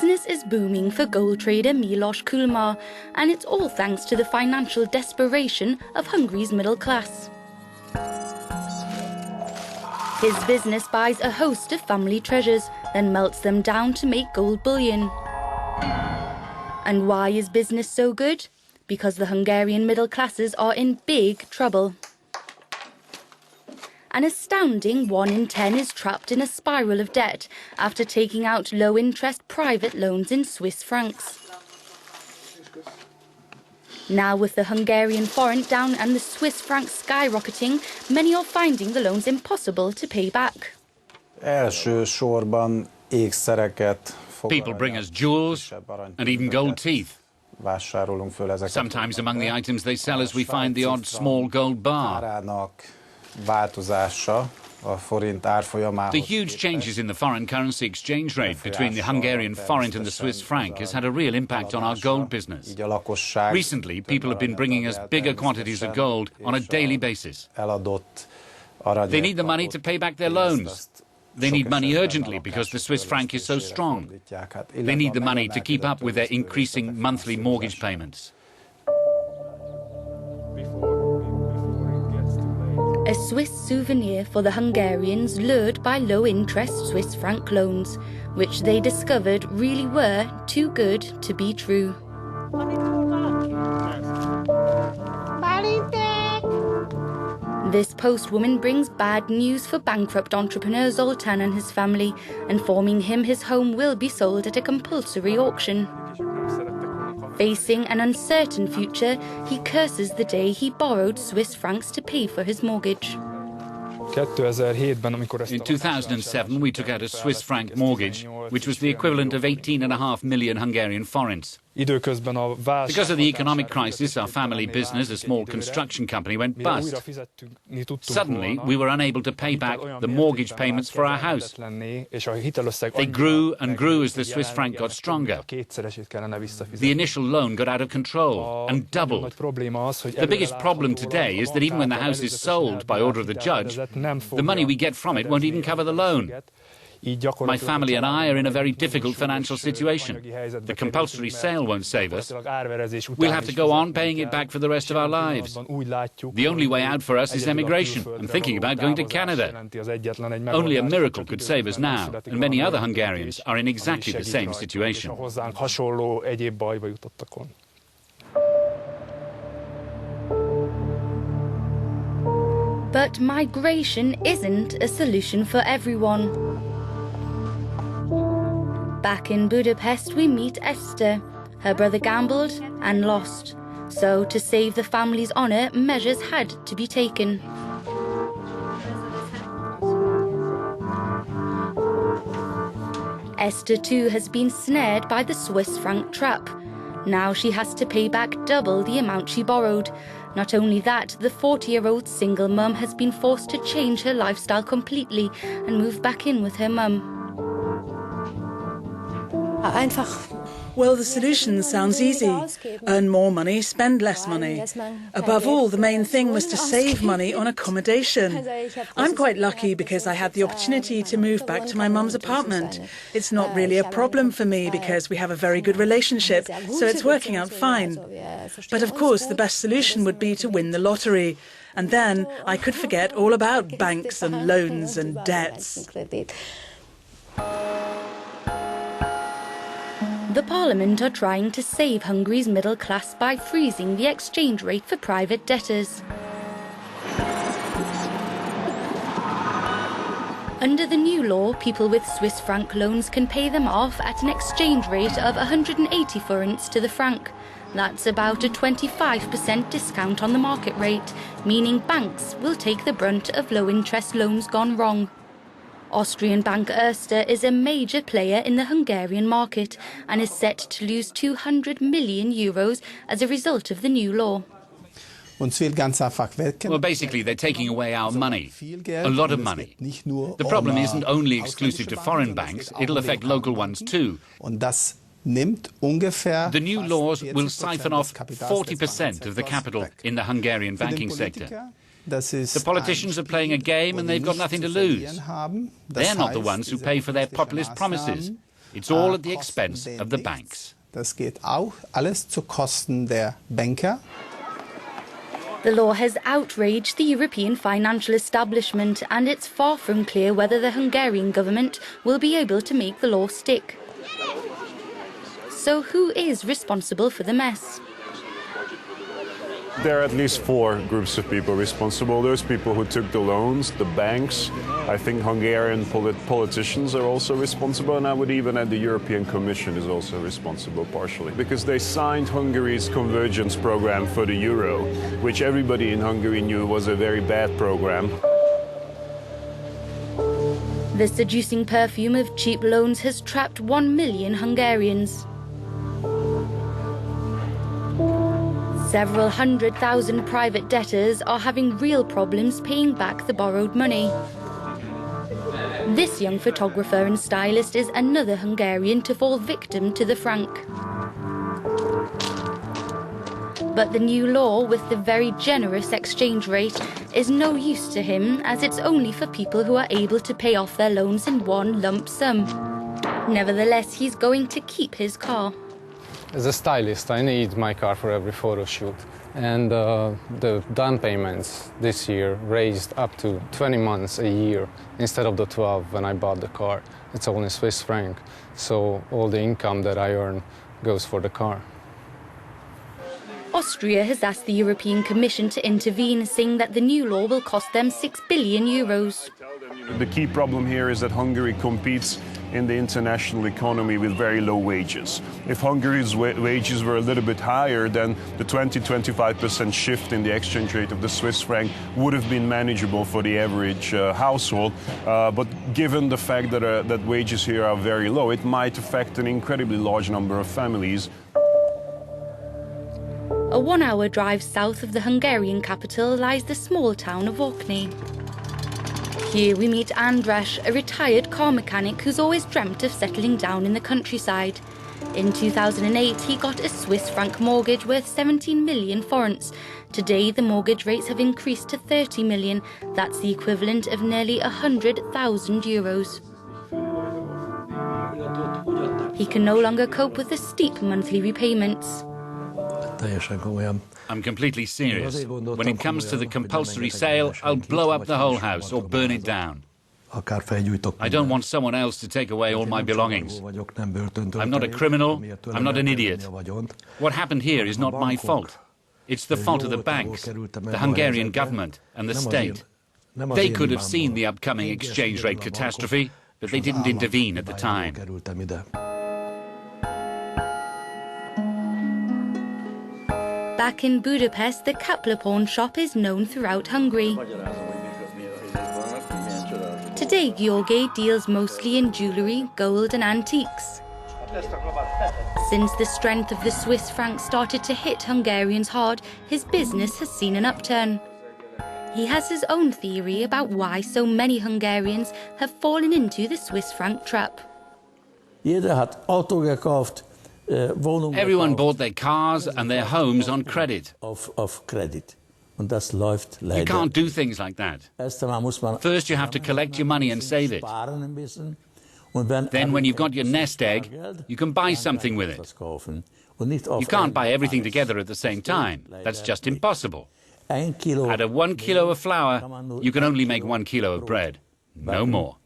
Business is booming for gold trader Milos Kulmar, and it's all thanks to the financial desperation of Hungary's middle class. His business buys a host of family treasures, then melts them down to make gold bullion. And why is business so good? Because the Hungarian middle classes are in big trouble. An astounding 1 in 10 is trapped in a spiral of debt after taking out low-interest private loans in Swiss francs. Now, with the Hungarian forint down and the Swiss franc skyrocketing, many are finding the loans impossible to pay back. People bring us jewels and even gold teeth. Sometimes among the items they sell us we find the odd small gold bar. The huge changes in the foreign currency exchange rate between the Hungarian forint and the Swiss franc has had a real impact on our gold business. Recently, people have been bringing us bigger quantities of gold on a daily basis. They need the money to pay back their loans. They need money urgently because the Swiss franc is so strong. They need the money to keep up with their increasing monthly mortgage payments. A Swiss souvenir for the Hungarians lured by low-interest Swiss franc loans, which they discovered really were too good to be true. This postwoman brings bad news for bankrupt entrepreneur Zoltan and his family, informing him his home will be sold at a compulsory auction. Facing an uncertain future, he curses the day he borrowed Swiss francs to pay for his mortgage. In 2007, we took out a Swiss franc mortgage, which was the equivalent of 18.5 million Hungarian forints. Because of the economic crisis, our family business, a small construction company, went bust. Suddenly, we were unable to pay back the mortgage payments for our house. They grew and grew as the Swiss franc got stronger. The initial loan got out of control and doubled. The biggest problem today is that even when the house is sold by order of the judge, the money we get from it won't even cover the loan. My family and I are in a very difficult financial situation. The compulsory sale won't save us. We'll have to go on paying it back for the rest of our lives. The only way out for us is emigration. I'm thinking about going to Canada. Only a miracle could save us now, and many other Hungarians are in exactly the same situation. But migration isn't a solution for everyone. Back in Budapest, we meet Esther. Her brother gambled and lost. So, to save the family's honour, measures had to be taken. Esther too has been snared by the Swiss franc trap. Now she has to pay back double the amount she borrowed. Not only that, the 40-year-old single mum has been forced to change her lifestyle completely and move back in with her mum. Well, the solution sounds easy. Earn more money, spend less money. Above all, the main thing was to save money on accommodation. I'm quite lucky because I had the opportunity to move back to my mum's apartment. It's not really a problem for me because we have a very good relationship, so it's working out fine. But of course, the best solution would be to win the lottery. And then I could forget all about banks and loans and debts. The Parliament are trying to save Hungary's middle class by freezing the exchange rate for private debtors. Under the new law, people with Swiss franc loans can pay them off at an exchange rate of 180 forints to the franc. That's about a 25% discount on the market rate, meaning banks will take the brunt of low-interest loans gone wrong. Austrian bank Erste is a major player in the Hungarian market and is set to lose €200 million as a result of the new law. Well, basically, they're taking away our money, a lot of money. The problem isn't only exclusive to foreign banks, it'll affect local ones too. The new laws will siphon off 40% of the capital in the Hungarian banking sector. The politicians are playing a game and they've got nothing to lose. They're not the ones who pay for their populist promises. It's all at the expense of the banks. Das geht auch alles zu Kosten der Banker. The law has outraged the European financial establishment, and it's far from clear whether the Hungarian government will be able to make the law stick. So who is responsible for the mess? There are at least 4 groups of people responsible. Those people who took the loans, the banks. I think Hungarian politicians are also responsible, and I would even add the European Commission is also responsible partially, because they signed Hungary's convergence program for the euro, which everybody in Hungary knew was a very bad program. The seducing perfume of cheap loans has trapped 1 million Hungarians. Several 100,000 private debtors are having real problems paying back the borrowed money. This young photographer and stylist is another Hungarian to fall victim to the franc. But the new law, with the very generous exchange rate, is no use to him, as it's only for people who are able to pay off their loans in one lump sum. Nevertheless, he's going to keep his car. As a stylist, I need my car for every photo shoot. And the down payments this year raised up to 20 months a year instead of the 12 when I bought the car. It's only Swiss franc, so all the income that I earn goes for the car. Austria has asked the European Commission to intervene, saying that the new law will cost them €6 billion. The key problem here is that Hungary competes in the international economy with very low wages. If Hungary's wages were a little bit higher, then the 20–25% shift in the exchange rate of the Swiss franc would have been manageable for the average household. But given the fact that wages here are very low, it might affect an incredibly large number of families. A 1-hour drive south of the Hungarian capital lies the small town of Orkney. Here we meet Andras, a retired car mechanic who's always dreamt of settling down in the countryside. In 2008, he got a Swiss franc mortgage worth 17 million forints. Today, the mortgage rates have increased to 30 million. That's the equivalent of nearly €100,000. He can no longer cope with the steep monthly repayments. I'm completely serious. When it comes to the compulsory sale, I'll blow up the whole house or burn it down. I don't want someone else to take away all my belongings. I'm not a criminal, I'm not an idiot. What happened here is not my fault. It's the fault of the banks, the Hungarian government and the state. They could have seen the upcoming exchange rate catastrophe, but they didn't intervene at the time. Back in Budapest, the Kapla pawn shop is known throughout Hungary. Today, Georgi deals mostly in jewellery, gold and antiques. Since the strength of the Swiss franc started to hit Hungarians hard, his business has seen an upturn. He has his own theory about why so many Hungarians have fallen into the Swiss franc trap. Everyone bought their cars and their homes on credit. You can't do things like that. First you have to collect your money and save it. Then when you've got your nest egg, you can buy something with it. You can't buy everything together at the same time. That's just impossible. Out of 1 kilo of flour, you can only make 1 kilo of bread. No more.